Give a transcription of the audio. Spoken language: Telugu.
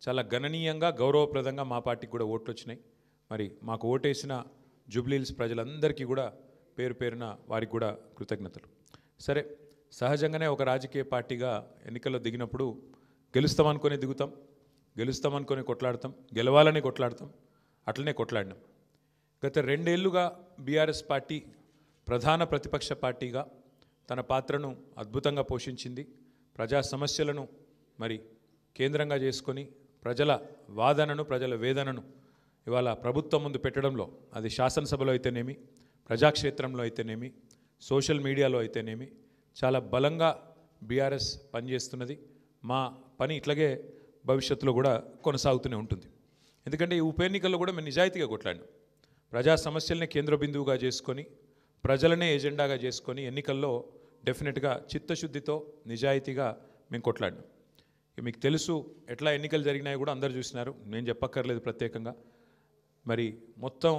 చాలా గణనీయంగా గౌరవప్రదంగా మా పార్టీకి కూడా ఓట్లు వచ్చినాయి. మరి మాకు ఓటేసిన జూబ్లీహిల్స్ ప్రజలందరికీ కూడా పేరు పేరున వారికి కూడా కృతజ్ఞతలు. సరే, సహజంగానే ఒక రాజకీయ పార్టీగా ఎన్నికల్లో దిగినప్పుడు గెలుస్తామనుకొని దిగుతాం, గెలుస్తామనుకొని కొట్లాడతాం, గెలవాలని కొట్లాడతాం, అట్లనే కొట్లాడినాం. గత 2 ఏళ్లుగా బీఆర్ఎస్ పార్టీ ప్రధాన ప్రతిపక్ష పార్టీగా తన పాత్రను అద్భుతంగా పోషించింది. ప్రజా సమస్యలను మరి కేంద్రంగా చేసుకొని ప్రజల వాదనను, ప్రజల వేదనను ఇవాళ ప్రభుత్వం ముందు పెట్టడంలో, అది శాసనసభలో అయితేనేమి, ప్రజాక్షేత్రంలో అయితేనేమి, సోషల్ మీడియాలో అయితేనేమి చాలా బలంగా బీఆర్ఎస్ పనిచేస్తున్నది. మా పని ఇట్లాగే భవిష్యత్తులో కూడా కొనసాగుతూనే ఉంటుంది. ఎందుకంటే ఈ ఉప ఎన్నికల్లో కూడా మేము నిజాయితీగా కొట్లాడినాం. ప్రజా సమస్యలనే కేంద్ర బిందువుగా చేసుకొని, ప్రజలనే ఎజెండాగా చేసుకొని ఎన్నికల్లో డెఫినెట్గా చిత్తశుద్ధితో నిజాయితీగా మేము కొట్లాడినాం. మీకు తెలుసు ఎట్లా ఎన్నికలు జరిగినాయి కూడా అందరూ చూసినారు, నేను చెప్పక్కర్లేదు ప్రత్యేకంగా. మరి మొత్తం